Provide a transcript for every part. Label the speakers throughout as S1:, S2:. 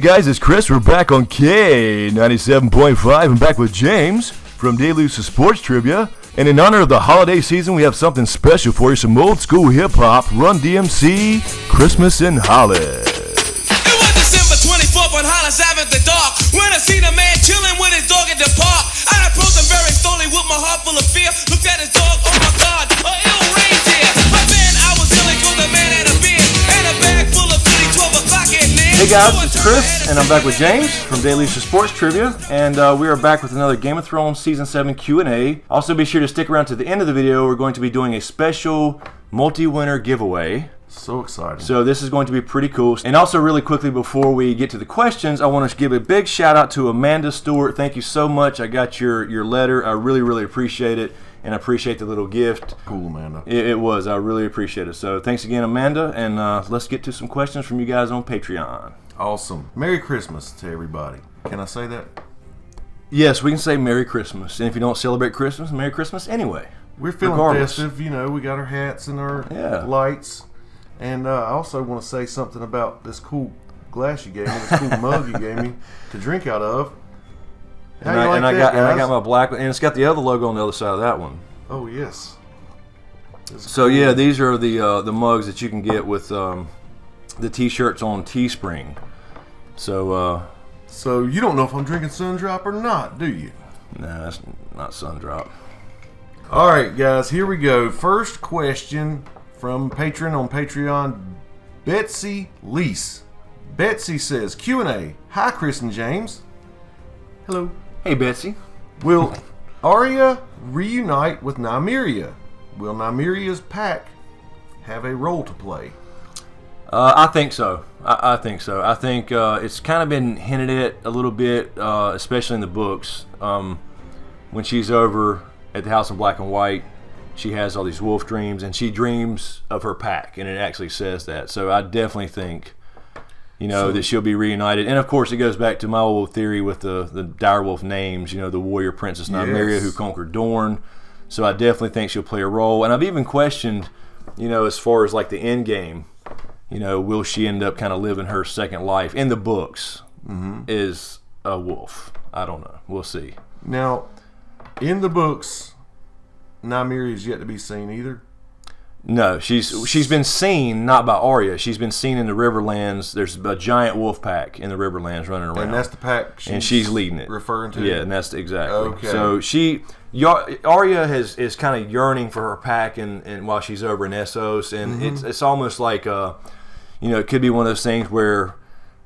S1: guys, it's Chris. We're back on K97.5. I'm back with James from Daily Sports Trivia. And in honor of the holiday season, we have something special for you. Some old school hip-hop, Run DMC, Christmas in Hollis.
S2: It was December 24th on Hollis Ave at the dark, when I seen a man chilling with his dog at the park. I approached him very slowly with my heart full of fear. Looked at his dog, oh my God, a ill reindeer. But then I was yelling 'cause the man had a beard and a bag full of goodies, 12 o'clock at night.
S1: Hey guys, it's Chris, and I'm back with James from Daily Sports Trivia, and we are back with another Game of Thrones Season 7 Q&A. Also, be sure to stick around to the end of the video. We're going to be doing a special multi-winner giveaway.
S3: So exciting.
S1: So this is going to be pretty cool. And also, really quickly, before we get to the questions, I want to give a big shout out to Amanda Stewart. Thank you so much. I got your letter. I really, really appreciate it, and I appreciate the little gift.
S3: Cool, Amanda.
S1: It was. I really appreciate it. So thanks again, Amanda, and let's get to some questions from you guys on Patreon.
S3: Awesome. Merry Christmas to everybody. Can I say that?
S1: Yes, we can say Merry Christmas. And if you don't celebrate Christmas, Merry Christmas anyway.
S3: We're feeling festive. You know, we got our hats and our lights. And I also want to say something about this cool glass you gave me, this cool mug you gave me to drink out of. How
S1: I got my black one, and it's got the other logo on the other side of that one.
S3: Oh, yes.
S1: So, yeah, these are the mugs that you can get with the T-shirts on Teespring. So
S3: you don't know if I'm drinking Sundrop or not, do you?
S1: Nah, that's not Sundrop.
S3: All right, guys, here we go. First question from patron on Patreon, Betsy Lease. Betsy says, Q&A. Hi, Chris and James. Hello.
S1: Hey, Betsy.
S3: Will Arya reunite with Nymeria? Will Nymeria's pack have a role to play?
S1: I think so. I think so. I think it's kind of been hinted at a little bit, especially in the books. When she's over at the House of Black and White, she has all these wolf dreams, and she dreams of her pack, and it actually says that. So I definitely think, that she'll be reunited. And, of course, it goes back to my old theory with the direwolf names, the warrior princess Nymeria who conquered Dorne. So I definitely think she'll play a role. And I've even questioned, as far as, like, the end game, will she end up kind of living her second life in the books is a wolf? I don't know. We'll see.
S3: Now, in the books, Nymeria is yet to be seen either?
S1: No, she's been seen, not by Arya. She's been seen in the Riverlands. There's a giant wolf pack in the Riverlands running around.
S3: And that's the pack
S1: she's leading it.
S3: Referring to?
S1: Yeah, and that's exactly.
S3: Okay.
S1: So Arya is kind of yearning for her pack and while she's over in Essos, and it's almost like it could be one of those things where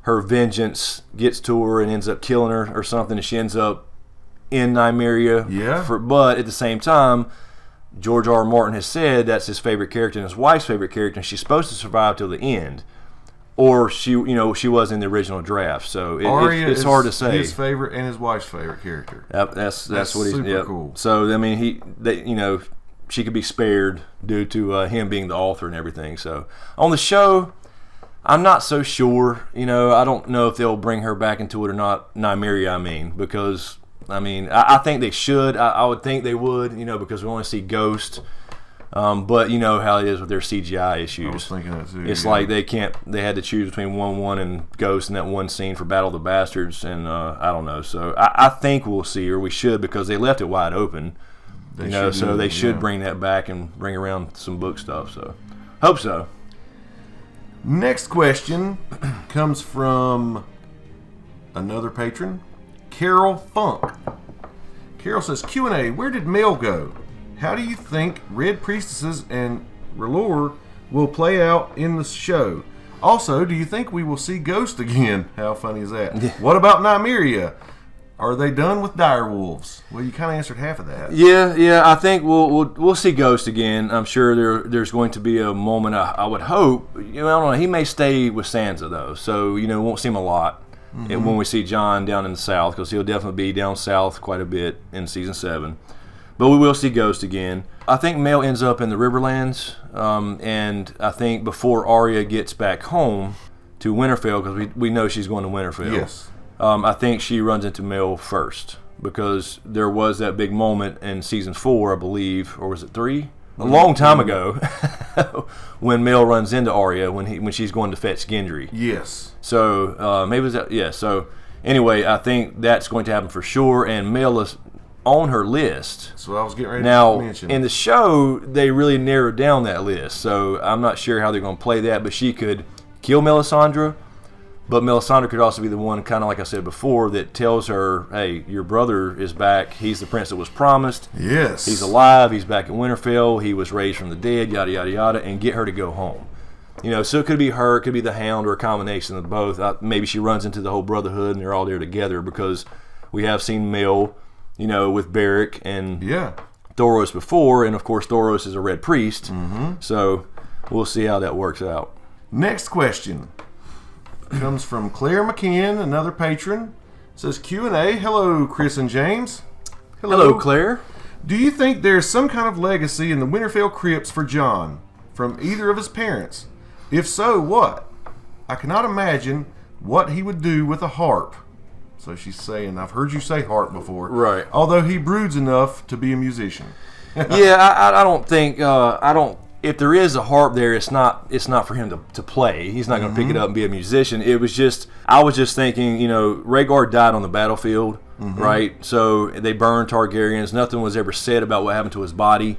S1: her vengeance gets to her and ends up killing her or something, and she ends up in Nymeria.
S3: Yeah.
S1: But at the same time, George R. R. Martin has said that's his favorite character and his wife's favorite character, and she's supposed to survive till the end. Or she was in the original draft. So it's hard to say.
S3: His favorite and his wife's favorite character.
S1: That's what he's
S3: super cool.
S1: So I mean, she could be spared due to him being the author and everything. So on the show, I'm not so sure. I don't know if they'll bring her back into it or not. Nymeria, because. I think they should. I would think they would, because we only see Ghost. But you know how it is with their CGI issues.
S3: I was thinking that too.
S1: It's like they had to choose between 1-1 and Ghost in that one scene for Battle of the Bastards, and I don't know. So I think we'll see her. We should, because they left it wide open. They should bring that back and bring around some book stuff. So hope so.
S3: Next question comes from another patron, Carol Funk. Carol says, Q&A, where did Mel go? How do you think Red Priestesses and R'hllor will play out in the show? Also, do you think we will see Ghost again? How funny is that? What about Nymeria? Are they done with direwolves? Well, you kind of answered half of that.
S1: Yeah. I think we'll see Ghost again. I'm sure there's going to be a moment. I would hope. I don't know. He may stay with Sansa though, so won't see him a lot. When we see Jon down in the south, because he'll definitely be down south quite a bit in season 7. But we will see Ghost again. I think Mel ends up in the Riverlands, and I think before Arya gets back home to Winterfell, because we know she's going to Winterfell.
S3: Yes.
S1: I think she runs into Mel first, because there was that big moment in season 4, I believe, or was it 3? a long time ago when Mel runs into Arya when she's going to fetch Gendry.
S3: Yes.
S1: So maybe it was that. Yeah. So anyway, I think that's going to happen for sure, and Mel is on her list.
S3: So I was getting ready
S1: Now,
S3: to mention.
S1: in the show, they really narrowed down that list, so I'm not sure how they're going to play that, but she could kill Melisandre, but Melisandre could also be the one, kind of like I said before, that tells her, hey, your brother is back. He's the prince that was promised.
S3: Yes.
S1: He's alive. He's back in Winterfell. He was raised from the dead, yada, yada, yada, and get her to go home. So it could be her, it could be the Hound, or a combination of both. Maybe she runs into the whole Brotherhood, and they're all there together, because we have seen Mel, with Beric and Thoros before, and of course Thoros is a Red Priest, so we'll see how that works out.
S3: Next question comes from Claire McKeon, another patron. It says Q&A. Hello, Chris and James.
S1: Hello, Claire.
S3: Do you think there's some kind of legacy in the Winterfell crypts for Jon from either of his parents? If so, what? I cannot imagine what he would do with a harp. So she's saying, I've heard you say harp before.
S1: Right.
S3: Although he broods enough to be a musician.
S1: I don't think, if there is a harp there, it's not for him to play. He's not going to pick it up and be a musician. I was just thinking, Rhaegar died on the battlefield, right? So they burned Targaryens. Nothing was ever said about what happened to his body.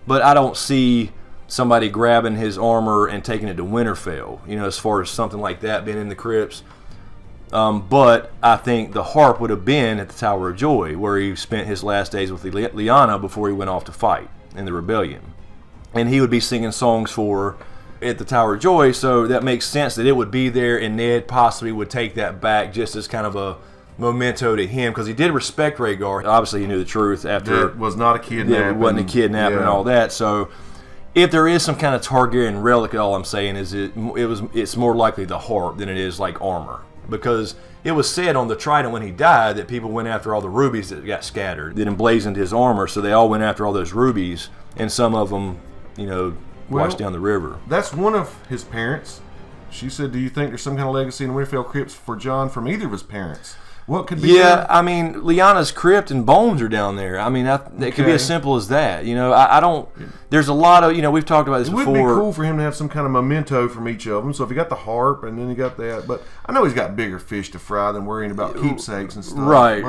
S1: But I don't see somebody grabbing his armor and taking it to Winterfell, as far as something like that being in the crypts. But I think the harp would have been at the Tower of Joy, where he spent his last days with Lyanna before he went off to fight in the rebellion. And he would be singing songs for at the Tower of Joy, so that makes sense that it would be there, and Ned possibly would take that back just as kind of a memento to him, because he did respect Rhaegar. Obviously, he knew the truth after
S3: It was not a kidnapping.
S1: It wasn't a kidnapping and all that, so if there is some kind of Targaryen relic, all I'm saying is it's more likely the harp than it is like armor. Because it was said on the Trident when he died that people went after all the rubies that got scattered, that emblazoned his armor, so they all went after all those rubies, and some of them, washed down the river.
S3: That's one of his parents. She said, do you think there's some kind of legacy in the Winterfell crypts for Jon from either of his parents? What could be?
S1: Yeah, I mean, Lyanna's crypt and bones are down there. I mean, it could be as simple as that. I don't. There's a lot of. We've talked about this before.
S3: It would be cool for him to have some kind of memento from each of them. So if he got the harp and then he got that, but I know he's got bigger fish to fry than worrying about keepsakes and stuff.
S1: Right.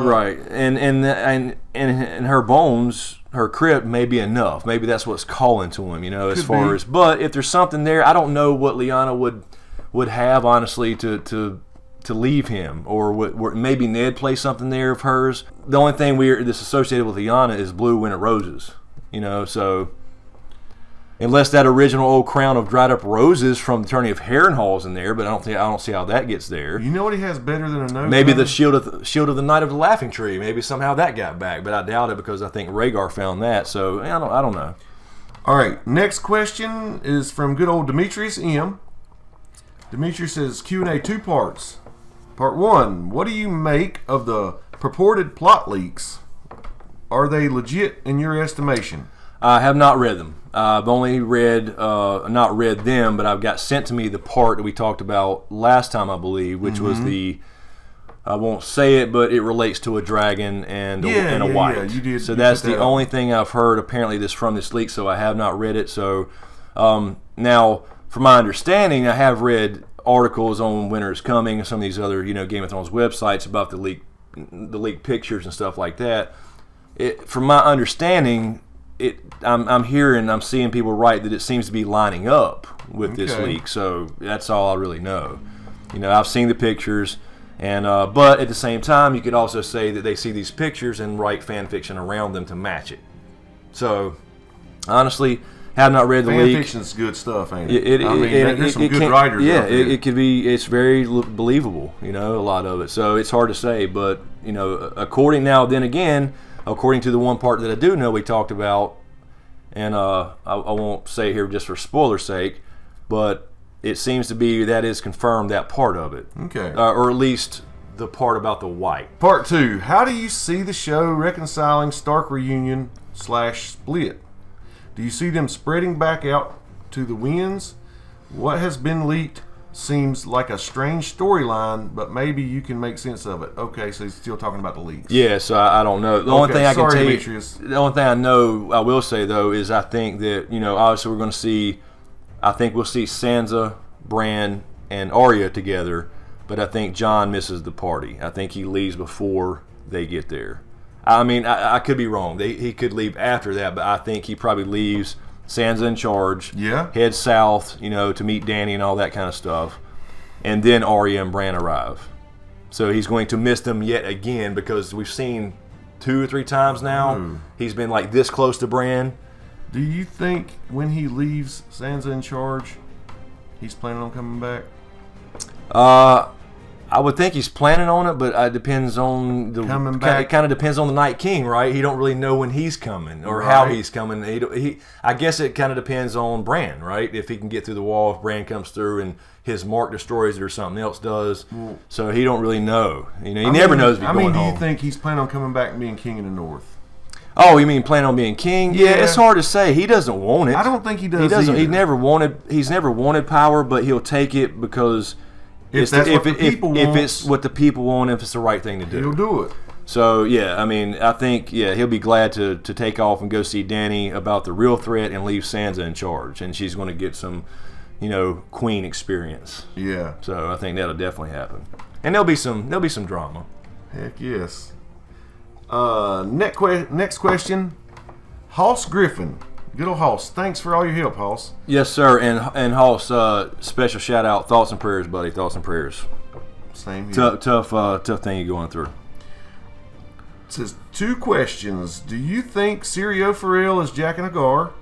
S1: And her bones, her crypt may be enough. Maybe that's what's calling to him. As far as. But if there's something there, I don't know what Lyanna would have, honestly, to leave him, or maybe Ned play something there of hers. The only thing that's associated with Lyanna is blue winter roses, so unless that original old crown of dried up roses from the Tourney of Harrenhal is in there, but I don't see how that gets there.
S3: You know what he has better than a nose?
S1: Maybe the shield of the Knight of the Laughing Tree. Maybe somehow that got back, but I doubt it, because I think Rhaegar found that. So I don't know.
S3: All right, next question is from good old Demetrius M. Demetrius says Q&A 2 parts. Part 1, what do you make of the purported plot leaks? Are they legit in your estimation?
S1: I have not read them. I've only not read them, but I've got sent to me the part that we talked about last time, I believe, which was I won't say it, but it relates to a dragon and a wife. Yeah, you did. So that's the only thing I've heard, apparently, from this leak, so I have not read it. So now, from my understanding, I have read articles on Winter is Coming and some of these other Game of Thrones websites about the leaked pictures and stuff like that. From my understanding, I'm seeing people write that it seems to be lining up with this leak. So that's all I really know. I've seen the pictures, and but at the same time, you could also say that they see these pictures and write fan fiction around them to match it. So honestly, have not read the leak.
S3: Fan fiction's good stuff, ain't it? There's some good writers out there.
S1: It could be. It's very believable, a lot of it. So it's hard to say, but according to the one part that I do know we talked about, and I won't say here just for spoiler's sake, but it seems to be that is confirmed, that part of it.
S3: Okay.
S1: Or at least the part about the white.
S3: Part 2, how do you see the show reconciling Stark reunion / split? Do you see them spreading back out to the winds? What has been leaked seems like a strange storyline, but maybe you can make sense of it. Okay, so he's still talking about the leaks.
S1: Yeah, so I don't know. The only thing I can tell
S3: Demetrius.
S1: you, the only thing I know, I will say though, is I think that obviously we're going to see. I think we'll see Sansa, Bran, and Arya together, but I think Jon misses the party. I think he leaves before they get there. I mean, I could be wrong. He could leave after that, but I think he probably leaves Sansa in charge.
S3: Yeah.
S1: Heads south, to meet Dany and all that kind of stuff, and then Arya and Bran arrive. So he's going to miss them yet again because we've seen 2 or 3 times now. He's been like this close to Bran.
S3: Do you think when he leaves Sansa in charge, he's planning on coming back?
S1: I would think he's planning on it, but it depends on the
S3: coming back.
S1: It kind of depends on the Night King, right? He don't really know when he's coming or how he's coming. I guess it kind of depends on Bran, right? If he can get through the wall, if Bran comes through and his Marc destroys it or something else does. So he don't really know. He never knows if he's going home.
S3: Do you think he's planning on coming back and being king in the north?
S1: Oh, you mean planning on being king? Yeah, it's hard to say. He doesn't want it.
S3: I don't think he does.
S1: He doesn't.
S3: Either.
S1: He's never wanted power, but he'll take it because
S3: if
S1: it's what the people want, if it's the right thing to do,
S3: he'll do it.
S1: So yeah, I mean, I think he'll be glad to take off and go see Dany about the real threat and leave Sansa in charge, and she's going to get some, queen experience.
S3: Yeah.
S1: So I think that'll definitely happen, and there'll be some drama.
S3: Heck yes. Next question, Hoss Griffin. Good old Hoss. Thanks for all your help, Hoss.
S1: Yes, sir. And Hoss, special shout out. Thoughts and prayers, buddy. Thoughts and prayers.
S3: Same here.
S1: Tough thing you're going through.
S3: It says 2 questions. Do you think Syrio Farrell is Jack and Hagar?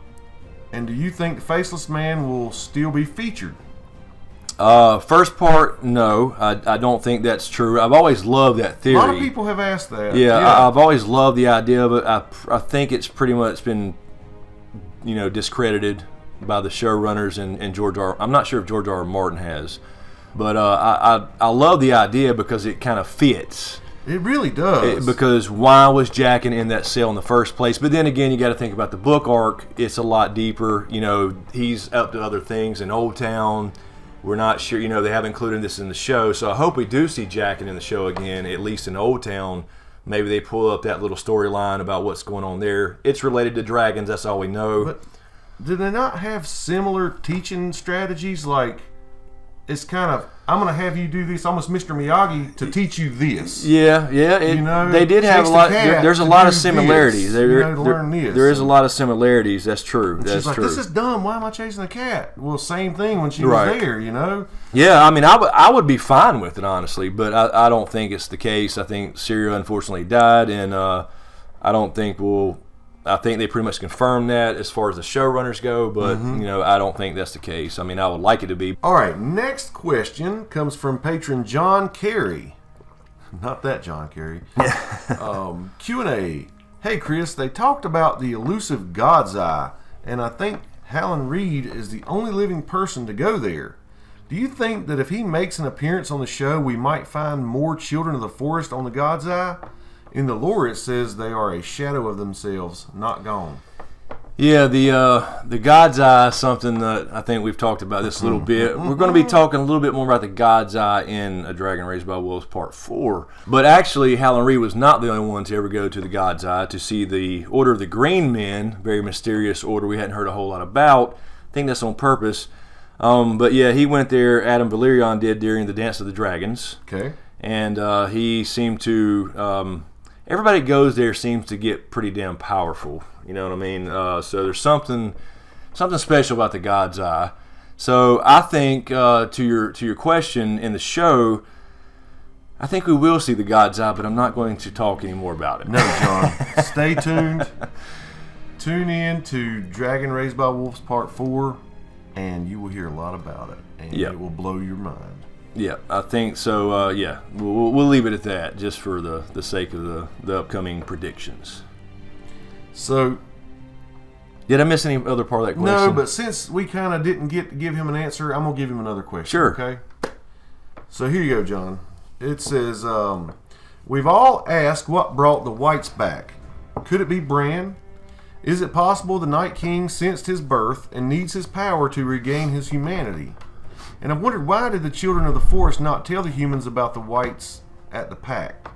S3: And do you think the Faceless Man will still be featured?
S1: First part, no. I don't think that's true. I've always loved that theory.
S3: A lot of people have asked that.
S1: Yeah. I've always loved the idea of it. I think it's pretty much been, discredited by the showrunners and George R. I'm not sure if George R. Martin has, but I love the idea because it kind of fits.
S3: It really does.
S1: Because why was Jack in that cell in the first place? But then again, you got to think about the book arc. It's a lot deeper. He's up to other things in Old Town. We're not sure, they haven't included this in the show, so I hope we do see Jack in the show again, at least in Old Town. Maybe they pull up that little storyline about what's going on there. It's related to dragons, that's all we know.
S3: But do they not have similar teaching strategies? Like, it's kind of, I'm going to have you do this, almost Mr. Miyagi, to teach you this.
S1: Yeah. They did have a lot. There's a lot of similarities.
S3: To learn this.
S1: There is a lot of similarities. That's true. That's
S3: like,
S1: true.
S3: This is dumb. Why am I chasing a cat? Well, same thing when she was there,
S1: Yeah, I mean, I would be fine with it, honestly, but I don't think it's the case. I think Syria unfortunately died, and I don't think I think they pretty much confirmed that as far as the showrunners go, but I don't think that's the case. I mean, I would like it to be.
S3: All right, next question comes from patron John Carey. Not that John Carey. Q&A. Hey, Chris, they talked about the elusive God's Eye, and I think Hallen Reed is the only living person to go there. Do you think that if he makes an appearance on the show, we might find more children of the forest on the God's Eye? In the lore, it says they are a shadow of themselves, not gone.
S1: Yeah, the God's Eye is something that I think we've talked about this a little bit. We're going to be talking a little bit more about the God's Eye in A Dragon Raised by Wolves Part 4. But actually, Hallen Reed was not the only one to ever go to the God's Eye to see the Order of the Green Men, very mysterious order we hadn't heard a whole lot about. I think that's on purpose. But yeah, he went there, Adam Valerian did, during the Dance of the Dragons.
S3: Okay.
S1: And he seemed to... everybody goes there seems to get pretty damn powerful. You know what I mean? So there's something special about the God's Eye. So I think to your question in the show, I think we will see the God's Eye, but I'm not going to talk any more about it.
S3: No, John. Stay tuned. Tune in to Dragon Raised by Wolves Part 4, and you will hear a lot about it, and it will blow your mind.
S1: Yeah, I think so. Yeah, we'll leave it at that, just for the sake of the upcoming predictions.
S3: So,
S1: did I miss any other part of that question?
S3: No, but since we kind of didn't get to give him an answer, I'm gonna give him another question.
S1: Sure.
S3: Okay. So here you go, John. It says, we've all asked what brought the Whites back. Could it be Bran? Is it possible the Night King sensed his birth and needs his power to regain his humanity? And I've wondered, why did the children of the forest not tell the humans about the whites at the pact?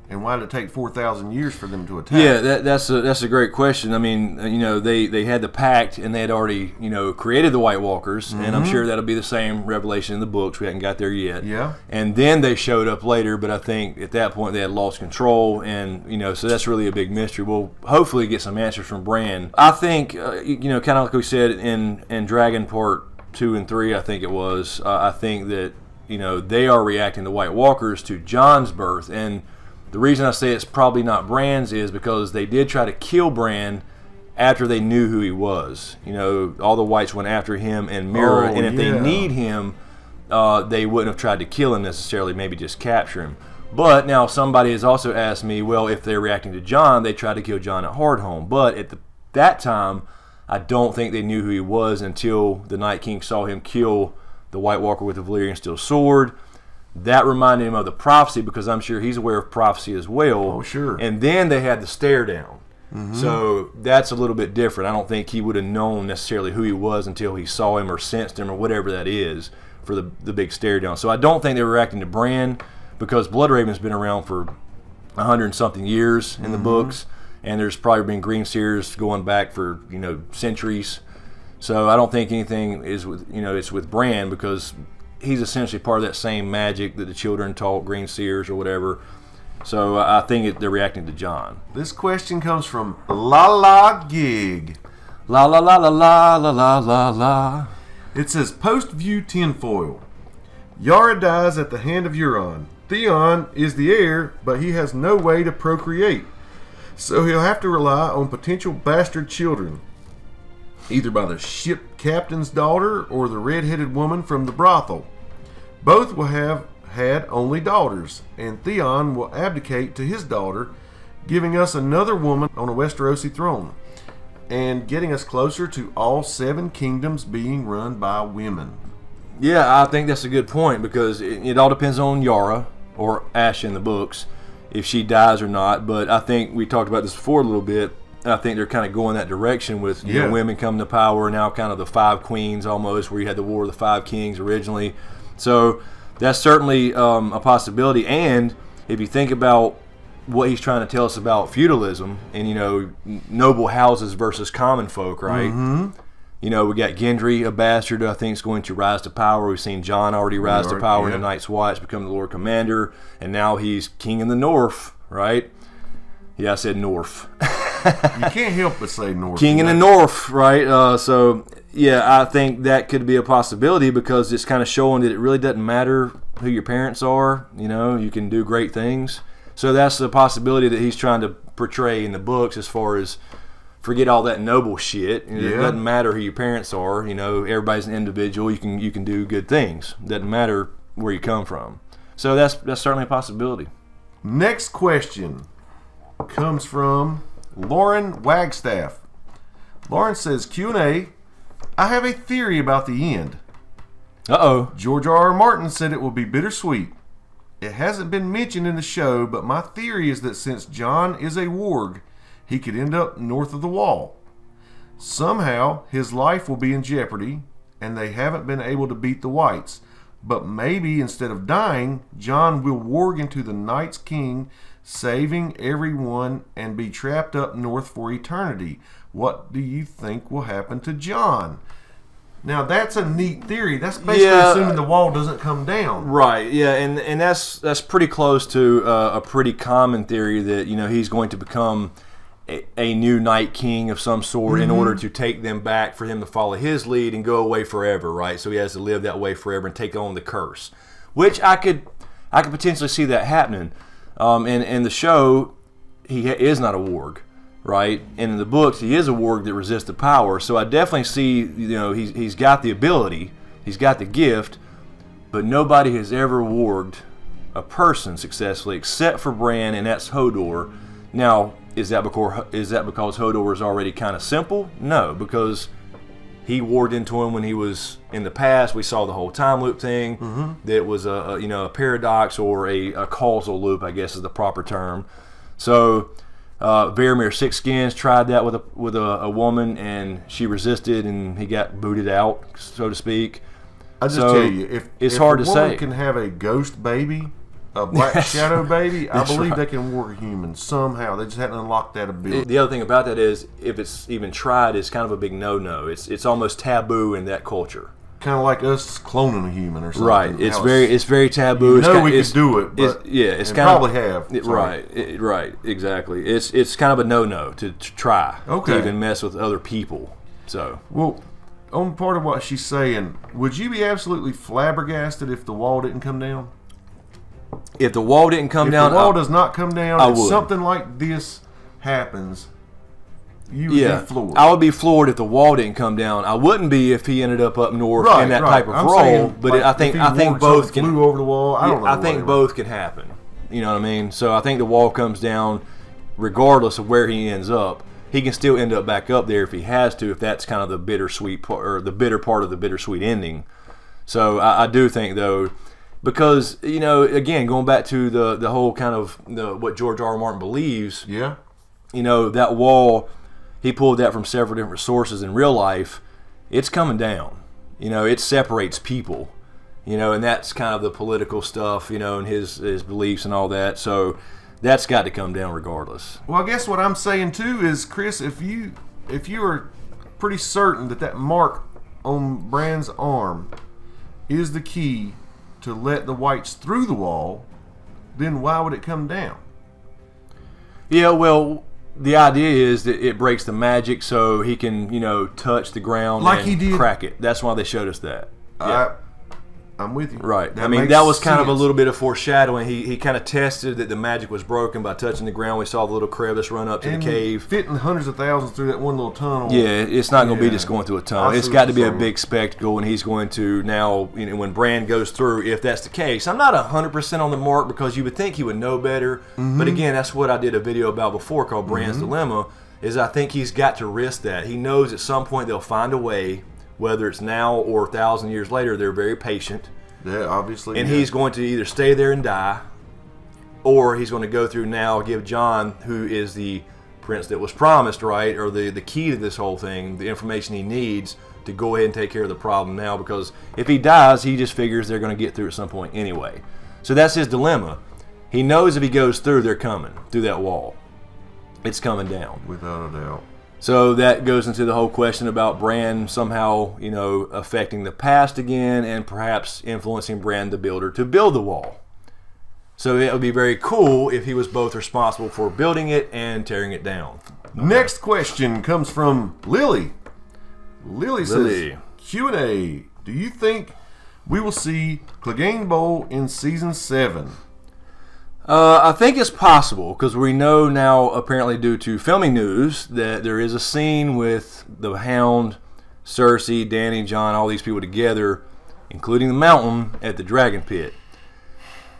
S3: And why did it take 4,000 years for them to attack?
S1: Yeah, that's a great question. I mean, they had the pact, and they had already, created the White Walkers, and I'm sure that'll be the same revelation in the books. We haven't got there yet.
S3: Yeah.
S1: And then they showed up later, but I think at that point they had lost control, and, so that's really a big mystery. We'll hopefully get some answers from Bran. I think, kind of like we said in Dragon Part 2 and 3, I think it was, I think that, they are reacting, the White Walkers, to Jon's birth, and the reason I say it's probably not Bran's is because they did try to kill Bran after they knew who he was. All the whites went after him and Mira, and if they need him, they wouldn't have tried to kill him necessarily, maybe just capture him. But now somebody has also asked me, well, if they're reacting to Jon, they tried to kill Jon at Hardhome. But at that time, I don't think they knew who he was until the Night King saw him kill the White Walker with the Valyrian steel sword. That reminded him of the prophecy, because I'm sure he's aware of prophecy as well.
S3: Oh, sure.
S1: And then they had the stare down. So that's a little bit different. I don't think he would have known necessarily who he was until he saw him or sensed him or whatever that is for the big stare down. So I don't think they were reacting to Bran, because Bloodraven's been around for 100-something years in the books, and there's probably been Green Seers going back for centuries. So I don't think anything is with it's with Bran, because he's essentially part of that same magic that the children taught, Green Seers or whatever. So I think they're reacting to Jon.
S3: This question comes from La Gig.
S1: La la la la la la la la la.
S3: It says, post-view tinfoil. Yara dies at the hand of Euron. Theon is the heir, but he has no way to procreate. So he'll have to rely on potential bastard children, either by the ship captain's daughter or the red-headed woman from the brothel. Both will have had only daughters, and Theon will abdicate to his daughter, giving us another woman on a Westerosi throne, and getting us closer to all 7 kingdoms being run by women.
S1: Yeah, I think that's a good point, because it all depends on Yara, or Asha in the books, if she dies or not. But I think we talked about this before a little bit. I think they're kind of going that direction with women coming to power, now kind of the 5 queens almost, where you had the War of the 5 Kings originally. So that's certainly a possibility. And if you think about what he's trying to tell us about feudalism and, noble houses versus common folk, right? We got Gendry, a bastard, I think is going to rise to power. We've seen Jon already rise to power in the Night's Watch, become the Lord Commander, and now he's king in the North, right? Yeah, I said North.
S3: You can't help but say North.
S1: King in the North, right? So, yeah, I think that could be a possibility, because it's kind of showing that it really doesn't matter who your parents are. You can do great things. So that's the possibility that he's trying to portray in the books, as far as forget all that noble shit. It doesn't matter who your parents are. Everybody's an individual. You can do good things. It doesn't matter where you come from. So that's certainly a possibility.
S3: Next question comes from Lauren Wagstaff. Lauren says, Q&A, I have a theory about the end.
S1: Uh-oh.
S3: George R.R. Martin said it will be bittersweet. It hasn't been mentioned in the show, but my theory is that since Jon is a warg, he could end up north of the Wall. Somehow, his life will be in jeopardy, and they haven't been able to beat the Whites. But maybe instead of dying, Jon will warg into the Night's King, saving everyone, and be trapped up north for eternity. What do you think will happen to Jon? Now, that's a neat theory. That's basically assuming the wall doesn't come down.
S1: Right, yeah, and that's pretty close to a pretty common theory that, he's going to become a new Night King of some sort in order to take them back, for him to follow his lead and go away forever, right? So he has to live that way forever and take on the curse, which I could potentially see that happening. In the show, he is not a warg, right? And in the books, he is a warg that resists the power. So I definitely see, he's got the ability, he's got the gift, but nobody has ever warged a person successfully except for Bran, and that's Hodor. Now, is that because Hodor is already kind of simple? No, because he warged into him when he was in the past. We saw the whole time loop thing. That was a paradox, or a causal loop, I guess is the proper term. So Varamir Sixskins tried that with a woman, and she resisted, and he got booted out, so to speak.
S3: I just tell you, if
S1: hard
S3: a
S1: to
S3: woman
S1: say.
S3: can have a ghost baby, a black shadow baby, I believe they can work a human somehow. They just hadn't unlocked that ability.
S1: The other thing about that is, if it's even tried, it's kind of a big no-no. It's almost taboo in that culture.
S3: Kind of like us cloning a human or something.
S1: Right. It's very taboo.
S3: We could do it, but
S1: it's kind
S3: probably
S1: of,
S3: have.
S1: Right. Exactly. It's kind of a no-no to try to even mess with other people. So
S3: well, on part of what she's saying, would you be absolutely flabbergasted if the wall didn't come down?
S1: If the wall didn't come down,
S3: if the wall does not come down,
S1: I
S3: and
S1: would.
S3: something like this happens, you would be floored.
S1: I would be floored if the wall didn't come down. I wouldn't be if he ended up north in that type of role.
S3: Saying,
S1: but
S3: like,
S1: I think both can.
S3: Flew over the wall. I don't know.
S1: I think both can happen. You know what I mean? So I think the wall comes down, regardless of where he ends up. He can still end up back up there if he has to. If that's kind of the bittersweet part, or the bitter part of the bittersweet ending. So I do think though. Because, again, going back to the whole kind of what George R. R. Martin believes, that wall, he pulled that from several different sources in real life. It's coming down. It separates people, and that's kind of the political stuff, and his beliefs and all that. So that's got to come down regardless.
S3: Well, I guess what I'm saying, too, is, Chris, if you are pretty certain that mark on Bran's arm is the key to let the whites through the wall, then why would it come down?
S1: Yeah, well, the idea is that it breaks the magic so he can, touch the ground
S3: like
S1: and
S3: he did.
S1: Crack it. That's why they showed us that. Yeah.
S3: I'm with you.
S1: Right.
S3: That
S1: that was kind of a
S3: sense.
S1: little bit of foreshadowing. He kind of tested that the magic was broken by touching the ground. We saw the little crevice run up to the cave.
S3: Fitting hundreds of thousands through that one little tunnel.
S1: Yeah, it's not going to be just going through a tunnel. It's got to be a big spectacle, and he's going to now, when Bran goes through, if that's the case. I'm not 100% on the mark because you would think he would know better. Mm-hmm. But again, that's what I did a video about before called Bran's Dilemma, is I think he's got to risk that. He knows at some point they'll find a way, whether it's now or 1,000 years later. They're very patient.
S3: Yeah, obviously.
S1: And he's going to either stay there and die, or he's going to go through now, give Jon, who is the prince that was promised, right, or the key to this whole thing, the information he needs to go ahead and take care of the problem now, because if he dies, he just figures they're going to get through at some point anyway. So that's his dilemma. He knows if he goes through, they're coming through that wall. It's coming down.
S3: Without a doubt.
S1: So that goes into the whole question about Bran somehow, affecting the past again and perhaps influencing Bran the Builder to build the wall. So it would be very cool if he was both responsible for building it and tearing it down.
S3: Next question comes from Lily. Lily says, Q&A, do you think we will see Clegane Bowl in Season 7?
S1: I think it's possible, because we know now, apparently due to filming news, that there is a scene with the Hound, Cersei, Dany, Jon, all these people together, including the Mountain, at the Dragon Pit.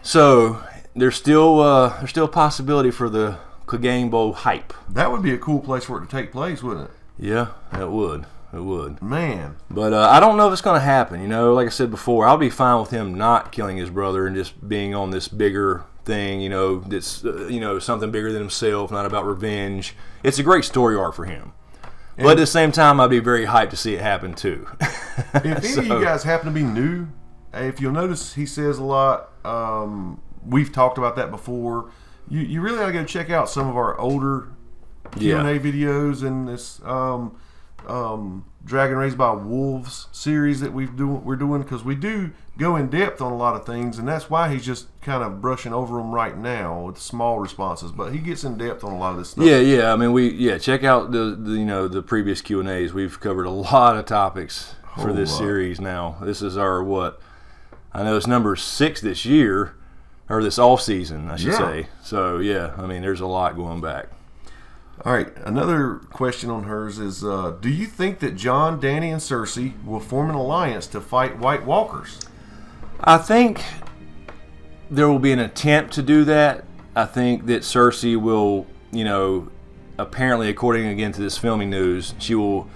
S1: So there's still a possibility for the Clegane Bowl hype.
S3: That would be a cool place for it to take place, wouldn't it?
S1: Yeah, it would. It would.
S3: Man.
S1: But I don't know if it's going to happen. Like I said before, I'll be fine with him not killing his brother and just being on this bigger thing, that's something bigger than himself, not about revenge. It's a great story arc for him. But at the same time, I'd be very hyped to see it happen too.
S3: If any of you guys happen to be new, if you'll notice, he says a lot. We've talked about that before. You really ought to go check out some of our older Q&A videos and this Dragon Raised by Wolves series that we're doing, because we do go in depth on a lot of things, and that's why he's just kind of brushing over them right now with small responses. But he gets in depth on a lot of this stuff.
S1: Yeah. I mean, check out the previous Q&As. We've covered a lot of topics for this series now. This is our I know it's number 6 this year, or this off season, I should say. So yeah, I mean, there's a lot going back.
S3: All right, another question on hers is, do you think that Jon, Dany, and Cersei will form an alliance to fight White Walkers?
S1: I think there will be an attempt to do that. I think that Cersei will, apparently, according again to this filming news, she will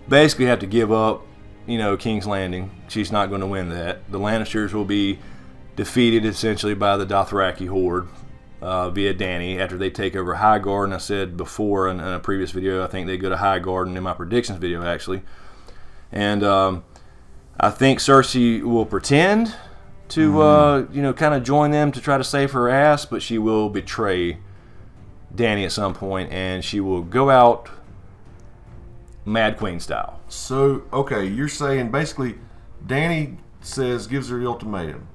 S1: basically have to give up, King's Landing. She's not going to win that. The Lannisters will be defeated essentially by the Dothraki horde via Dany after they take over Highgarden. I said before in a previous video, I think they go to Highgarden in my predictions video actually. And I think Cersei will pretend to, kind of join them to try to save her ass, but she will betray Dany at some point, and she will go out Mad Queen style.
S3: So, okay, you're saying basically Dany gives her the ultimatum.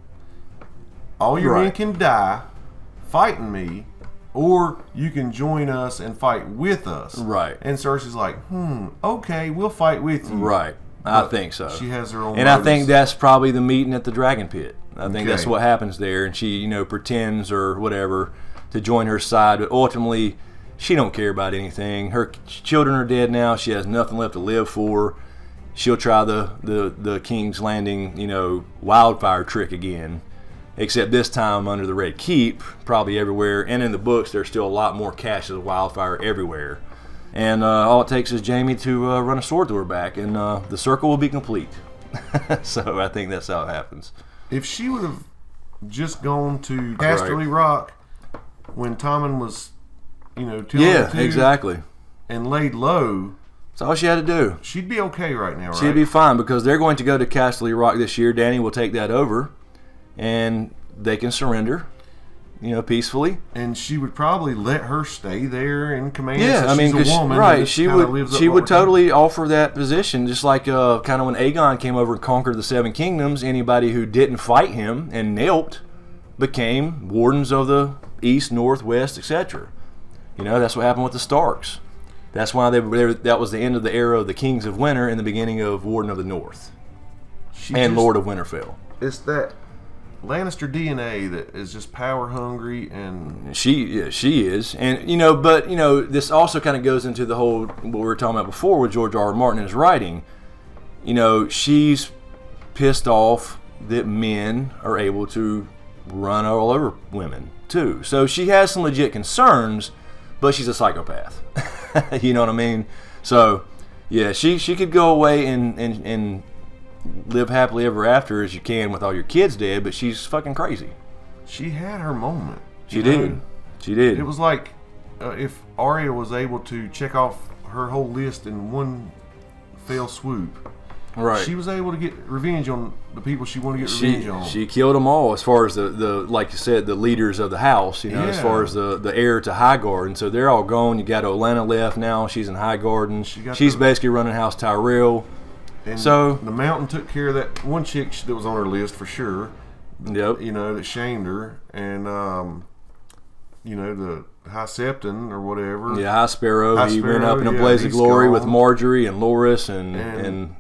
S3: All your men can die fighting me, or you can join us and fight with us.
S1: Right.
S3: And Cersei's like, okay, we'll fight with you.
S1: Right. I think so.
S3: She has her own
S1: And
S3: motives.
S1: I think that's probably the meeting at the Dragon Pit. I think that's what happens there, and she, pretends or whatever to join her side, but ultimately she don't care about anything. Her children are dead now. She has nothing left to live for. She'll try the King's Landing, wildfire trick again, except this time under the Red Keep, probably everywhere. And in the books, there's still a lot more caches of wildfire everywhere. And all it takes is Jaime to run a sword through her back, and the circle will be complete. So I think that's how it happens.
S3: If she would have just gone to Casterly Rock when Tommen was, telling her to,
S1: exactly,
S3: and laid low,
S1: that's all she had to do.
S3: She'd be okay right now, right?
S1: She'd be fine because they're going to go to Casterly Rock this year. Dany will take that over, and they can surrender, peacefully.
S3: And she would probably let her stay there in command.
S1: Yeah,
S3: since she's a woman.
S1: right? She would totally offer that position, just like kind of when Aegon came over and conquered the Seven Kingdoms. Anybody who didn't fight him and Knelt became wardens of the East, North, West, etc. That's what happened with the Starks. That's why that was the end of the era of the Kings of Winter and the beginning of Warden of the North Lord of Winterfell.
S3: It's that Lannister DNA that is just power hungry, and
S1: she is, and but this also kind of goes into the whole what we were talking about before with George R. R. Martin and his writing. She's pissed off that men are able to run all over women too, so she has some legit concerns, but she's a psychopath. You know what I mean? So yeah, she could go away and live happily ever after as you can with all your kids dead, but she's fucking crazy.
S3: She had her moment.
S1: She did. It was
S3: like if Arya was able to check off her whole list in one fell swoop.
S1: Right.
S3: She was able to get revenge on the people she wanted to get revenge on.
S1: She killed them all, as far as the like you said, the leaders of the house, as far as the heir to Highgarden. So they're all gone. You got Olenna left now. She's in Highgarden. She's basically running House Tyrell.
S3: And
S1: so
S3: the Mountain took care of that one chick that was on her list for sure.
S1: Yep.
S3: That shamed her, and the High Septon or whatever.
S1: Yeah, High Sparrow. He went up in a blaze of glory with Marjorie and Loras and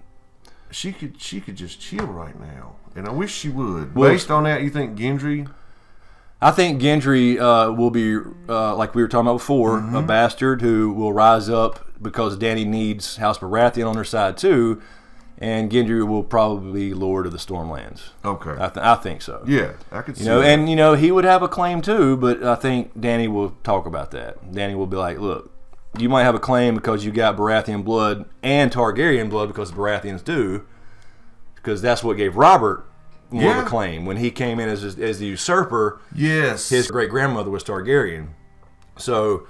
S3: she could just chill right now, and I wish she would. Well, based on that, you think Gendry?
S1: I think Gendry will be like we were talking about before, a bastard who will rise up because Dany needs House Baratheon on her side too. And Gendry will probably be Lord of the Stormlands.
S3: Okay.
S1: I think so.
S3: Yeah, I could see that.
S1: And, he would have a claim too, but I think Dany will talk about that. Dany will be like, look, you might have a claim because you got Baratheon blood and Targaryen blood because the Baratheons do, because that's what gave Robert more of a claim. When he came in as the usurper,
S3: yes,
S1: his great-grandmother was Targaryen. So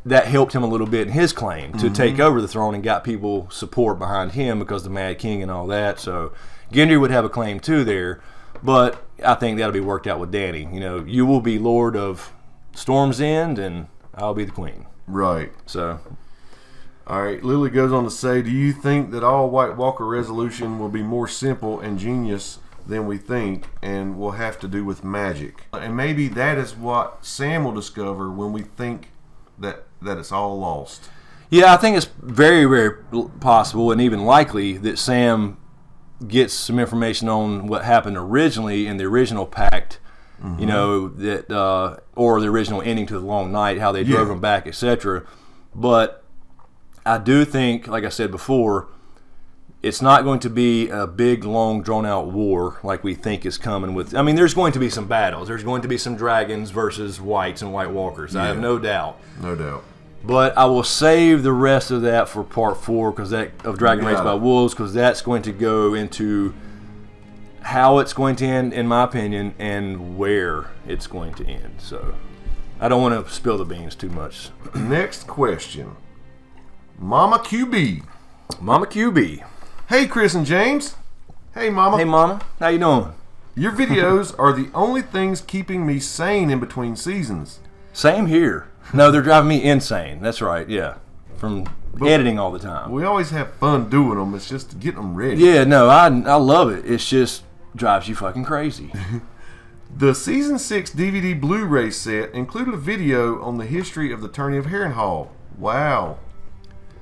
S1: that helped him a little bit in his claim to take over the throne and got people support behind him because the Mad King and all that. So Gendry would have a claim too there, but I think that'll be worked out with Dany. You will be Lord of Storm's End and I'll be the Queen.
S3: Right.
S1: So,
S3: all right, Lily goes on to say, do you think that all White Walker resolution will be more simple and genius than we think and will have to do with magic? And maybe that is what Sam will discover when we think that it's all lost.
S1: Yeah, I think it's very, very possible and even likely that Sam gets some information on what happened originally in the original pact, that or the original ending to the Long Night, how they drove him back, etc. But I do think, like I said before, it's not going to be a big, long, drawn-out war like we think is coming with... I mean, there's going to be some battles. There's going to be some dragons versus whites and White Walkers. I have no doubt.
S3: No doubt.
S1: But I will save the rest of that for part 4 of Dragon Raised by Wolves, because that's going to go into how it's going to end, in my opinion, and where it's going to end. So I don't want to spill the beans too much.
S3: Next question. Mama QB.
S1: Mama QB.
S3: Hey, Chris and James. Hey, Mama.
S1: Hey, Mama. How you doing?
S3: Your videos are the only things keeping me sane in between seasons.
S1: Same here. No, they're driving me insane. That's right, yeah. From editing all the time.
S3: We always have fun doing them. It's just getting them ready.
S1: Yeah, no, I love it. It's just drives you fucking crazy.
S3: The Season 6 DVD Blu-ray set included a video on the history of the Tourney of Harrenhal. Wow.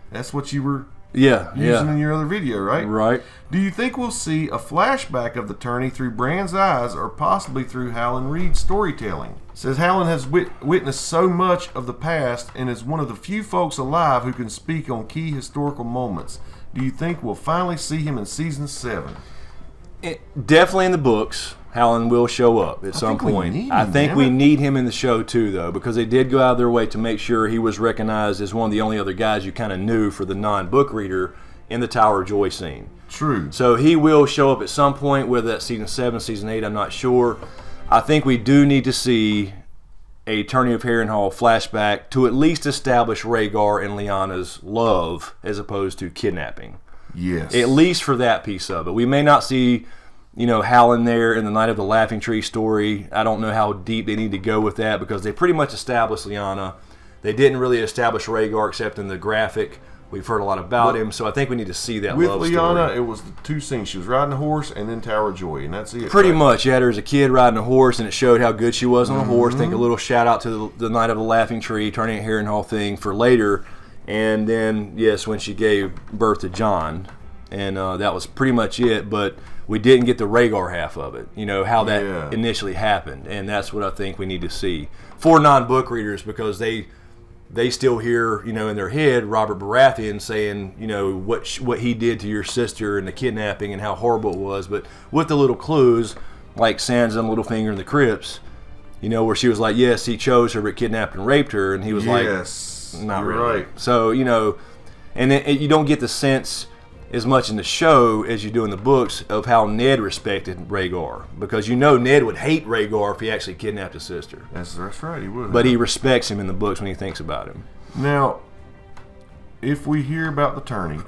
S3: That's what you were using in your other video, right?
S1: Right.
S3: Do you think we'll see a flashback of the tourney through Bran's eyes or possibly through Hallen Reed's storytelling? It says Hallen has witnessed so much of the past and is one of the few folks alive who can speak on key historical moments. Do you think we'll finally see him in Season 7?
S1: Definitely in the books. Hallen will show up at some point. I think we need him in the show too, though, because they did go out of their way to make sure he was recognized as one of the only other guys you kind of knew for the non-book reader in the Tower of Joy scene.
S3: True.
S1: So he will show up at some point, whether that's Season 7, Season 8, I'm not sure. I think we do need to see a Tourney of Harrenhal flashback to at least establish Rhaegar and Lyanna's love as opposed to kidnapping.
S3: Yes.
S1: At least for that piece of it. We may not see, Hallen there in the Night of the Laughing Tree story. I don't know how deep they need to go with that because they pretty much established Lyanna. They didn't really establish Rhaegar except in the graphic. We've heard a lot about him, so I think we need to see that love story.
S3: With Lyanna, it was the two scenes. She was riding a horse and then Tower of Joy, and that's it.
S1: Pretty much. You had her as a kid riding a horse, and it showed how good she was on a horse. I think a little shout-out to the Night of the Laughing Tree, Tourney of Harrenhal thing for later. And then, yes, when she gave birth to Jon. And that was pretty much it, but we didn't get the Rhaegar half of it, how that initially happened, and that's what I think we need to see for non-book readers because they still hear, in their head Robert Baratheon saying, what he did to your sister and the kidnapping and how horrible it was, but with the little clues like Sansa and Littlefinger and the Crypts, where she was like, yes, he chose her but kidnapped and raped her, and he was like, not really. Right. So, and you don't get the sense as much in the show as you do in the books of how Ned respected Rhaegar. Because Ned would hate Rhaegar if he actually kidnapped his sister.
S3: That's right, he would.
S1: But he respects him in the books when he thinks about him.
S3: Now, if we hear about the tourney,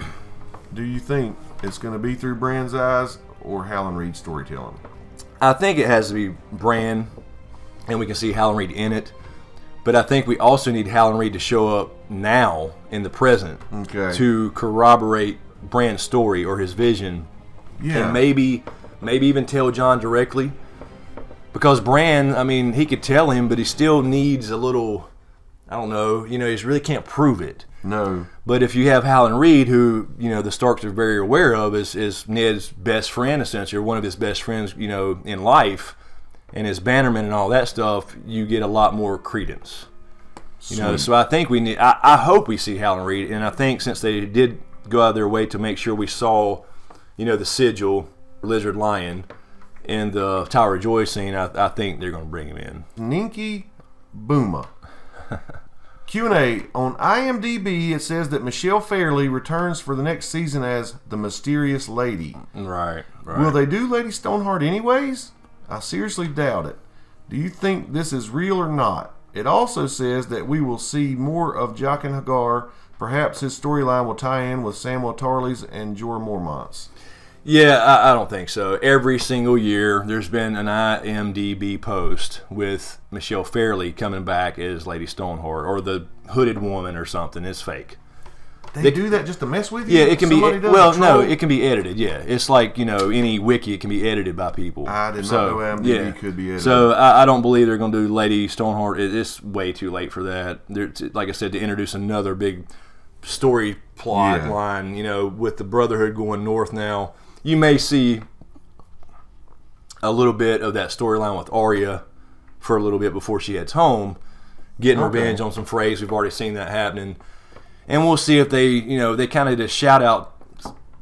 S3: do you think it's going to be through Bran's eyes or Hallen Reed's storytelling?
S1: I think it has to be Bran, and we can see Hallen Reed in it. But I think we also need Hallen Reed to show up now in the present to corroborate Bran's story or his vision, and maybe even tell Jon directly, because Bran, he could tell him, but he still needs a little, I don't know, he really can't prove it.
S3: No.
S1: But if you have Hallen Reed, who the Starks are very aware of, is Ned's best friend essentially, or one of his best friends, in life, and his bannerman and all that stuff, you get a lot more credence. So I think we need. I hope we see Hallen Reed, and I think since they did go out of their way to make sure we saw, the sigil, lizard lion, in the Tower of Joy scene, I think they're going to bring him in.
S3: Ninky Booma. Q&A. On IMDb, it says that Michelle Fairley returns for the next season as the Mysterious Lady.
S1: Right.
S3: Will they do Lady Stoneheart anyways? I seriously doubt it. Do you think this is real or not? It also says that we will see more of Jaqen Hagar. Perhaps his storyline will tie in with Samwell Tarly's and Jorah Mormont's.
S1: Yeah, I don't think so. Every single year, there's been an IMDb post with Michelle Fairley coming back as Lady Stoneheart or the Hooded Woman or something. It's fake.
S3: They do that just to mess with you?
S1: Yeah, it can be. Well, no, it can be edited. Yeah, it's like any wiki. It can be edited by people.
S3: I did not know IMDb could be edited.
S1: So I don't believe they're going to do Lady Stoneheart. It's way too late for that. Like I said, to introduce another big story plot line, with the Brotherhood going north now, you may see a little bit of that storyline with Arya for a little bit before she heads home, getting revenge on some Freys. We've already seen that happening, and we'll see if they kind of did a shout out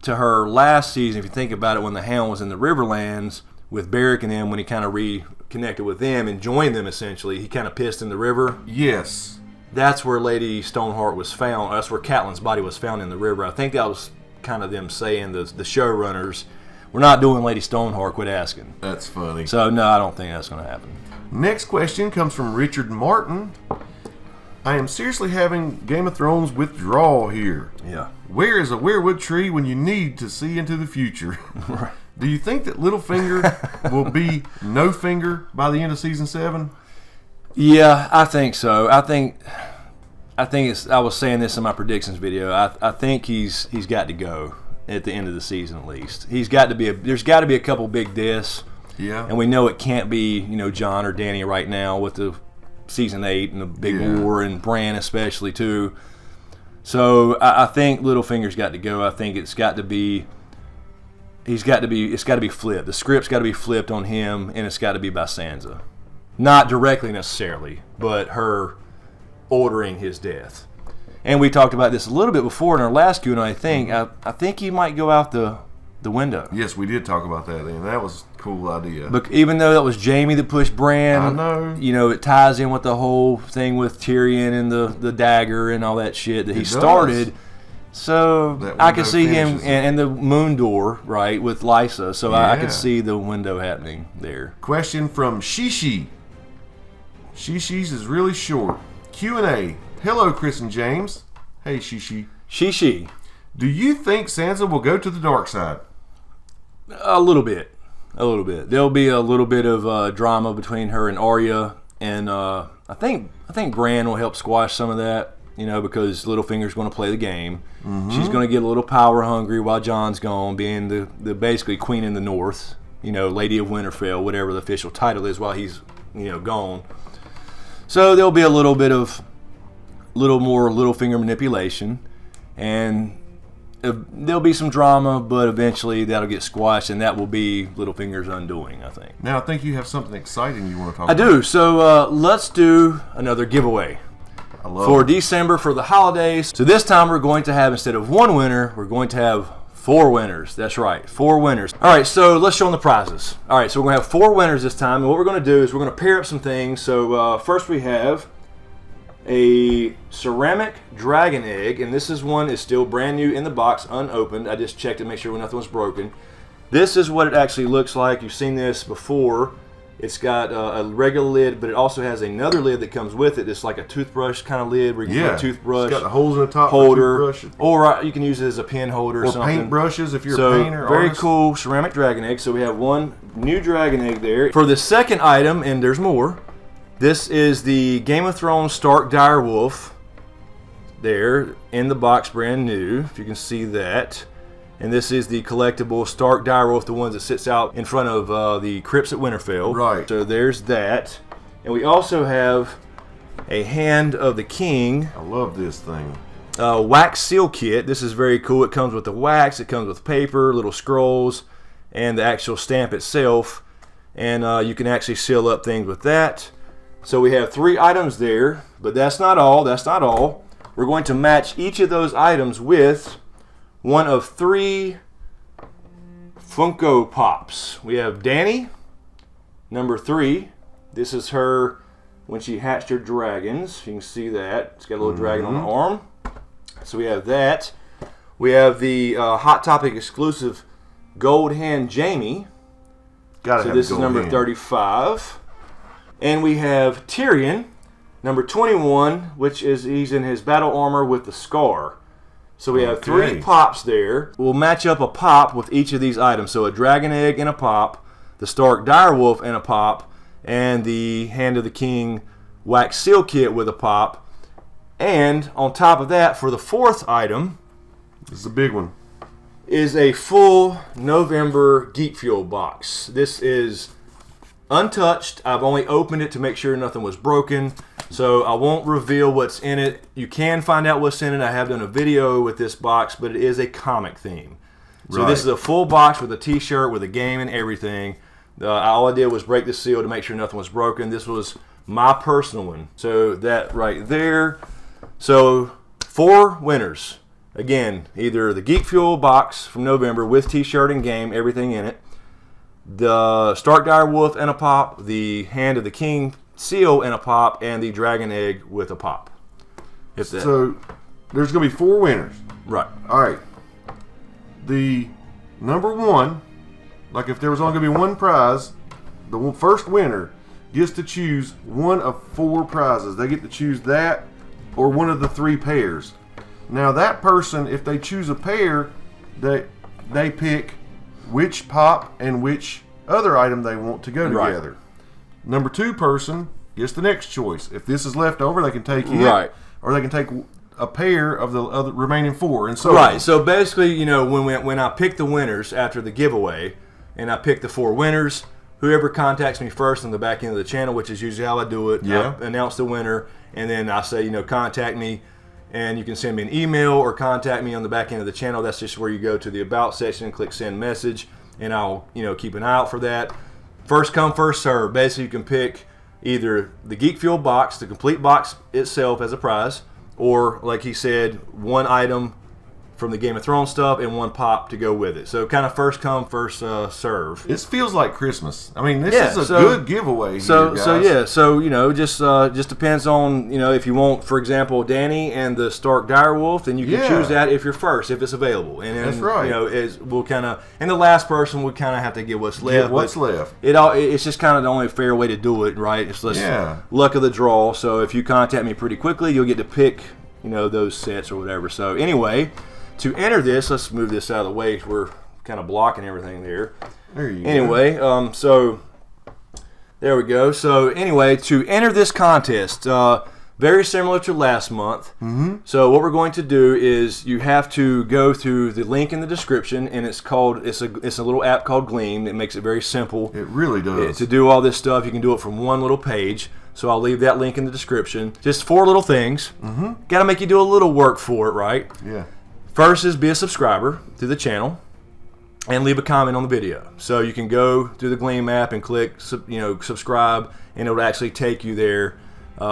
S1: to her last season. If you think about it, when the Hound was in the Riverlands with Beric and them, when he kind of reconnected with them and joined them, essentially, he kind of pissed in the river.
S3: Yes.
S1: That's where Lady Stoneheart was found. That's where Catelyn's body was found in the river. I think that was kind of them saying, the showrunners, we're not doing Lady Stoneheart, quit asking.
S3: That's funny.
S1: So, no, I don't think that's going to happen.
S3: Next question comes from Richard Martin. I am seriously having Game of Thrones withdrawal here.
S1: Yeah.
S3: Where is a weirwood tree when you need to see into the future?
S1: Right.
S3: Do you think that Littlefinger will be no finger by the end of season 7?
S1: Yeah, I think so. I think it's. I was saying this in my predictions video. I think he's got to go at the end of the season at least. He's got to be. There's got to be a couple big deaths.
S3: Yeah.
S1: And we know it can't be Jon or Dany right now with the season 8 and the big war and Bran especially too. So I think Littlefinger's got to go. I think it's got to be. It's got to be flipped. The script's got to be flipped on him, and it's got to be by Sansa. Not directly necessarily, but her ordering his death. And we talked about this a little bit before in our last Q&A. I think he might go out the window.
S3: Yes, we did talk about that, and that was a cool idea.
S1: But even though that was Jaime that pushed Bran,
S3: I know.
S1: It ties in with the whole thing with Tyrion and the dagger and all that shit that he started. So I could see him and the moon door, right, with Lysa. So I could see the window happening there.
S3: Question from Shishi. Shishi's is really short. Q&A. Hello, Chris and James. Hey, Shishi.
S1: Shishi.
S3: Do you think Sansa will go to the dark side?
S1: A little bit. There'll be a little bit of drama between her and Arya, and I think Bran will help squash some of that. Because Littlefinger's going to play the game. Mm-hmm. She's going to get a little power hungry while Jon's gone, being the basically Queen in the North, Lady of Winterfell, whatever the official title is while he's, gone. So there'll be a little more Littlefinger manipulation, and there'll be some drama, but eventually that'll get squashed, and that will be Littlefinger's undoing, I think.
S3: Now I think you have something exciting you want to talk about.
S1: I do. So let's do another giveaway. For December for the holidays. So this time we're going to have, instead of one winner, we're going to have 4 winners. That's right, 4 winners. All right, so let's show them the prizes. All right, so we're going to have 4 winners this time, and what we're going to do is we're going to pair up some things. So first we have a ceramic dragon egg, and this one is still brand new in the box, unopened. I just checked to make sure nothing was broken. This is what it actually looks like. You've seen this before. It's got a regular lid, but it also has another lid that comes with it. It's like a toothbrush kind of lid where you can put a toothbrush.
S3: It's got the holes in the top
S1: holder,
S3: for
S1: or you can use it as a pen holder or something.
S3: Paint brushes if you're a painter.
S1: Very cool ceramic dragon egg. So we have one new dragon egg there. For the second item, and there's more, this is the Game of Thrones Stark Direwolf there in the box, brand new, if you can see that. And this is the collectible Stark Direwolf, the ones that sits out in front of the crypts at Winterfell.
S3: Right.
S1: So there's that. And we also have a Hand of the King.
S3: I love this thing.
S1: Wax seal kit. This is very cool. It comes with the wax, it comes with paper, little scrolls, and the actual stamp itself. And you can actually seal up things with that. So we have 3 items there, but that's not all. We're going to match each of those items with one of 3 Funko Pops. We have Dany, number 3. This is her when she hatched her dragons. You can see that. It's got a little dragon on the arm. So we have that. We have the Hot Topic exclusive Gold Hand Jaime. So this is number 35. And we have Tyrion, number 21, which is he's in his battle armor with the scar. So we have 3 pops there. We'll match up a pop with each of these items. So a dragon egg and a pop, the Stark Direwolf and a pop, and the Hand of the King wax seal kit with a pop. And on top of that, for the 4th item,
S3: this is a big one,
S1: is a full November Geek Fuel box. This is untouched. I've only opened it to make sure nothing was broken, so I won't reveal what's in it. You can find out what's in it. I have done a video with this box, but it is a comic theme. So this is a full box with a t-shirt, with a game and everything. All I did was break the seal to make sure nothing was broken. This was my personal one. So that right there. So 4 winners. Again, either the Geek Fuel box from November with t-shirt and game, everything in it, the Stark Direwolf and a pop, the Hand of the King seal and a pop, and the dragon egg with a pop.
S3: So there's going to be 4 winners.
S1: Right.
S3: All right. The number 1, like if there was only going to be 1 prize, the first winner gets to choose one of 4 prizes. They get to choose that or one of the 3 pairs. Now that person, if they choose a pair, they pick which pop and which other item they want to go
S1: Right.
S3: together. Number 2 person gets the next choice. If this is left over, they can take it,
S1: Right.
S3: or they can take a pair of the other remaining 4, and so
S1: Right.
S3: on.
S1: So basically, you know, when I pick the winners after the giveaway, and I pick the 4 winners, whoever contacts me first on the back end of the channel, which is usually how I do it,
S3: Yeah.
S1: I announce the winner, and then I say, you know, contact me, and you can send me an email or contact me on the back end of the channel. That's just where you go to the About section and click Send Message, and I'll, you know, keep an eye out for that. First come, first serve. Basically, you can pick either the Geek Fuel box, the complete box itself as a prize, or, like he said, 1 item from the Game of Thrones stuff and 1 pop to go with it. So kind of first come, first serve.
S3: This feels like Christmas. I mean, this
S1: Yeah,
S3: is a
S1: so-
S3: good giveaway
S1: So
S3: here, guys.
S1: so you know, just depends on, you know, if you want, for example, Dany and the Stark Direwolf, then you can
S3: Yeah.
S1: choose that if you're first, if it's available. And then,
S3: That's right.
S1: You know, we'll kind of, and the last person would kind of have to get what's left.
S3: Get what's
S1: but
S3: left.
S1: It's just kind of the only fair way to do it, right? It's just
S3: Yeah.
S1: luck of the draw. So if you contact me pretty quickly, you'll get to pick, you know, those sets or whatever. So anyway, to enter this, let's move this out of the way. We're kind of blocking everything there.
S3: There you go.
S1: Anyway, so there we go. So anyway, to enter this contest, very similar to last month. Mm-hmm. So what we're going to do is you have to go through the link in the description, and it's a little app called Gleam. It makes it very simple.
S3: It really does.
S1: To do all this stuff, you can do it from one little page. So I'll leave that link in the description. Just 4 little things. Mm-hmm. Got to make you do a little work for it, right?
S3: Yeah.
S1: First is be a subscriber to the channel and leave a comment on the video. So you can go to the Gleam app and click, you know, subscribe, and it'll actually take you there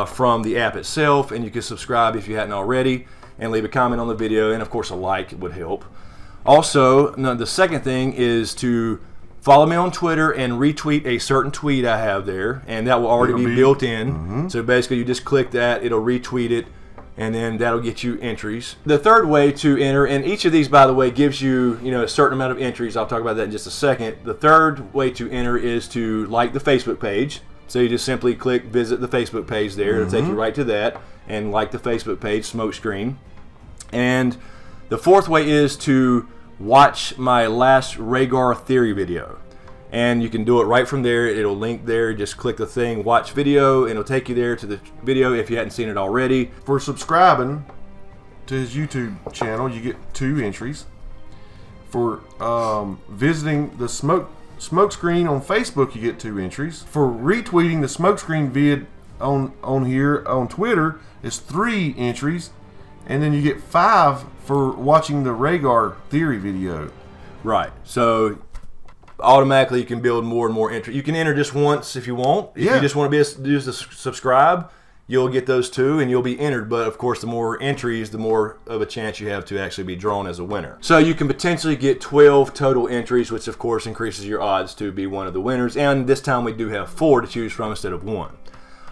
S1: from the app itself, and you can subscribe if you hadn't already and leave a comment on the video, and of course a like would help. Also, the second thing is to follow me on Twitter and retweet a certain tweet I have there, and that will already be built in. Mm-hmm. So basically you just click that, it'll retweet it, and then that'll get you entries. The third way to enter, and each of these, by the way, gives you, you know, a certain amount of entries. I'll talk about that in just a second. The third way to enter is to like the Facebook page. So you just simply click visit the Facebook page there. It'll take you right to that, and like the Facebook page, SmokeScreen. And the fourth way is to watch my last Rhaegar theory video. And you can do it right from there. It'll link there. Just click the thing, watch video, and it'll take you there to the video if you hadn't seen it already.
S3: For subscribing to his YouTube channel, you get 2 entries. For visiting the SmokeScreen on Facebook, you get 2 entries. For retweeting the SmokeScreen vid on here on Twitter, it's 3 entries. And then you get 5 for watching the Rhaegar theory video.
S1: Right. So automatically you can build more and more entry. You can enter just once if you want. If you just want to do the subscribe, you'll get those 2 and you'll be entered. But of course, the more entries, the more of a chance you have to actually be drawn as a winner. So you can potentially get 12 total entries, which of course increases your odds to be one of the winners. And this time we do have 4 to choose from instead of 1.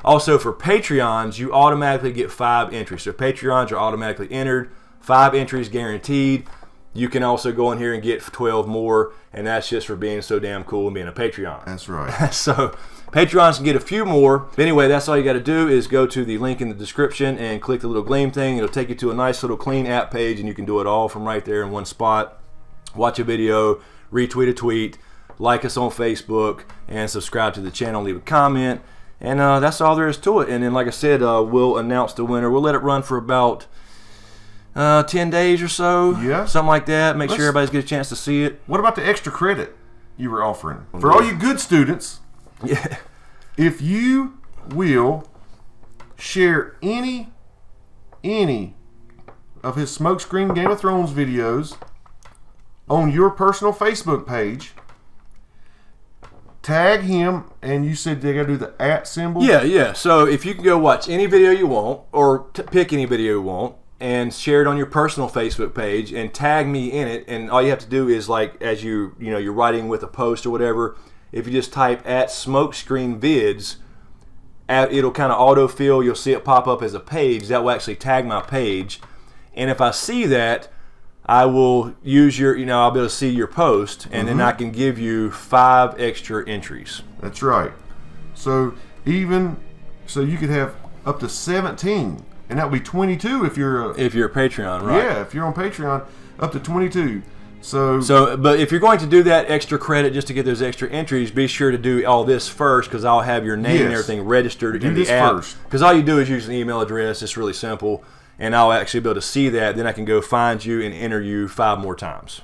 S1: Also, for Patreons, you automatically get 5 entries. So Patreons are automatically entered, 5 entries guaranteed. You can also go in here and get 12 more, and that's just for being so damn cool and being a Patreon.
S3: That's right.
S1: So Patreons can get a few more. But anyway, that's all you got to do is go to the link in the description and click the little Gleam thing. It'll take you to a nice little clean app page, and you can do it all from right there in one spot. Watch a video, retweet a tweet, like us on Facebook, and subscribe to the channel, leave a comment. And that's all there is to it. And then, like I said, we'll announce the winner. We'll let it run for about 10 days or so.
S3: Yeah.
S1: Something like that. Make sure everybody's get a chance to see it.
S3: What about the extra credit you were offering? For all you good students,
S1: Yeah.
S3: if you will share any of his SmokeScreen Game of Thrones videos on your personal Facebook page, tag him, and you said they got to do the @ symbol?
S1: Yeah. So if you can go watch any video you want, or pick any video you want, and share it on your personal Facebook page, and tag me in it, and all you have to do is, like, as you're writing with a post or whatever, if you just type @SmokeScreen Vids, it'll kind of autofill. You'll see it pop up as a page that will actually tag my page, and if I see that, I will use your, I'll be able to see your post, and then I can give you 5 extra entries.
S3: That's right. So you could have up to 17, and that would be 22 if you're
S1: If you're a Patreon, right?
S3: Yeah, if you're on Patreon, up to 22.
S1: But if you're going to do that extra credit just to get those extra entries, be sure to do all this first, because I'll have your name and everything registered in the app. Because all you do is use an email address. It's really simple, and I'll actually be able to see that. Then I can go find you and enter you 5 more times.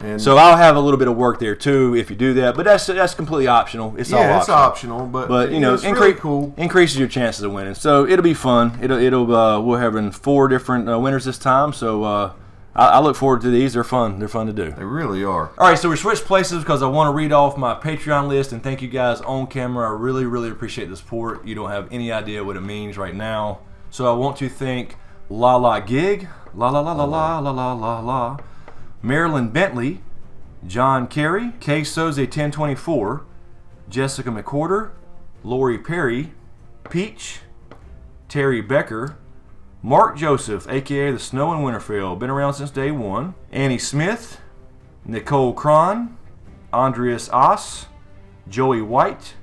S1: And so I'll have a little bit of work there too if you do that, but that's completely optional. It's all optional.
S3: It's optional, but
S1: you know,
S3: it's really cool.
S1: Increases your chances of winning. So it'll be fun. We're having 4 different winners this time. So I look forward to these. They're fun. They're fun to do.
S3: They really are.
S1: All right, so we switched places because I want to read off my Patreon list and thank you guys on camera. I really, really appreciate the support. You don't have any idea what it means right now. So I want to thank La La Gig, La La La La La La La La La, Marilyn Bentley, John Carey, K. Soze 1024, Jessica McWhorter, Lori Perry, Peach, Terri Becker, Marc Joseph, a.k.a. the Snow in Winterfell, been around since day 1, Annie Smith, Nicole Kron, Andreas Oss, Joey White,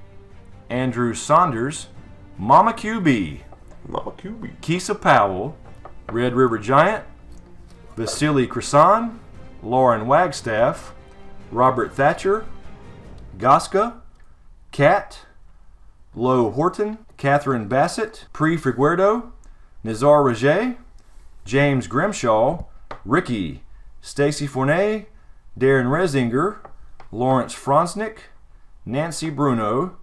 S1: Andrew Saunders, Mama QB, Kissa Powell, Red River Giant, Vasily Krasan, Lauren Wagstaff, Robert Thatcher, Goska, Kat, Lo Horton, Kathryn Bassett, Pre Figueiredo, Nizar Rajeh, James Grimshaw, Ricky, Stacy Fournay, Darren Resinger, Lawrence Fronsnick, Nancy Bruno,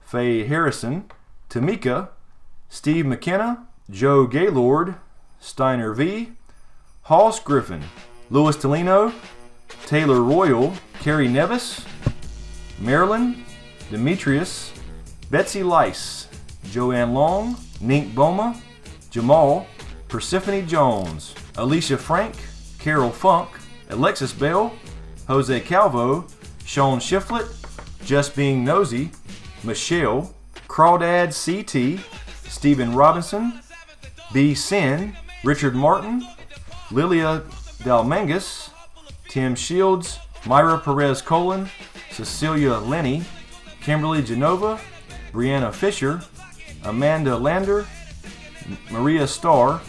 S1: Faye Harrison, Tamika, Steve McKenna, Joe Gaylord, Steiner V, Hoss Griffin, Louis Tolino, Taylor Royal, Carrie Nevis, Marilyn, Demetrius, Betsy Lice, Joanne Long, Nink Boma, Jamal, Persephone Jones, Alicia Frank, Carol Funk, Alexis Bell, Jose Calvo, Sean Shiflett, Just Being Nosy, Michelle, Crawdad CT, Stephen Robinson, B. Sin, Richard Martin, Lilia Dalmangus, Tim Shields, Myra Perez Colon, Cecilia Lenny, Kimberly Genova, Brianna Fisher, Amanda Lander, Maria Starr,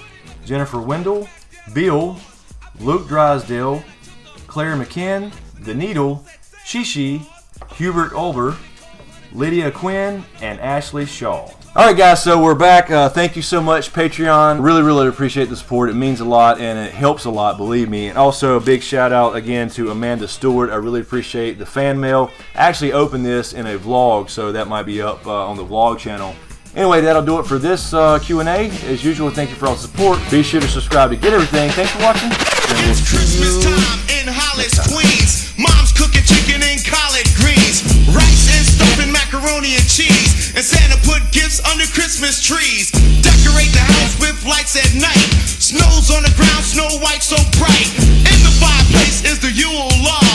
S1: Jennifer Wendell, Bill, Luke Drysdale, Claire McKinn, The Needle, Shishi, Hubert Olber, Lydia Quinn, and Ashley Shaw. Alright guys, so we're back. Thank you so much, Patreon. Really, really appreciate the support. It means a lot and it helps a lot, believe me. And also a big shout out again to Amanda Stewart. I really appreciate the fan mail. I actually opened this in a vlog, so that might be up on the vlog channel. Anyway, that'll do it for this Q&A. As usual, thank you for all the support. Be sure to subscribe to get everything. Thanks for watching.
S2: It's Christmas time in Hollis, Queens. Mom's cooking chicken and collard greens, rice and stuffing macaroni and cheese, and Santa put gifts under Christmas trees. Decorate the house with lights at night. Snow's on the ground, Snow White so bright. In the fireplace is the Yule log.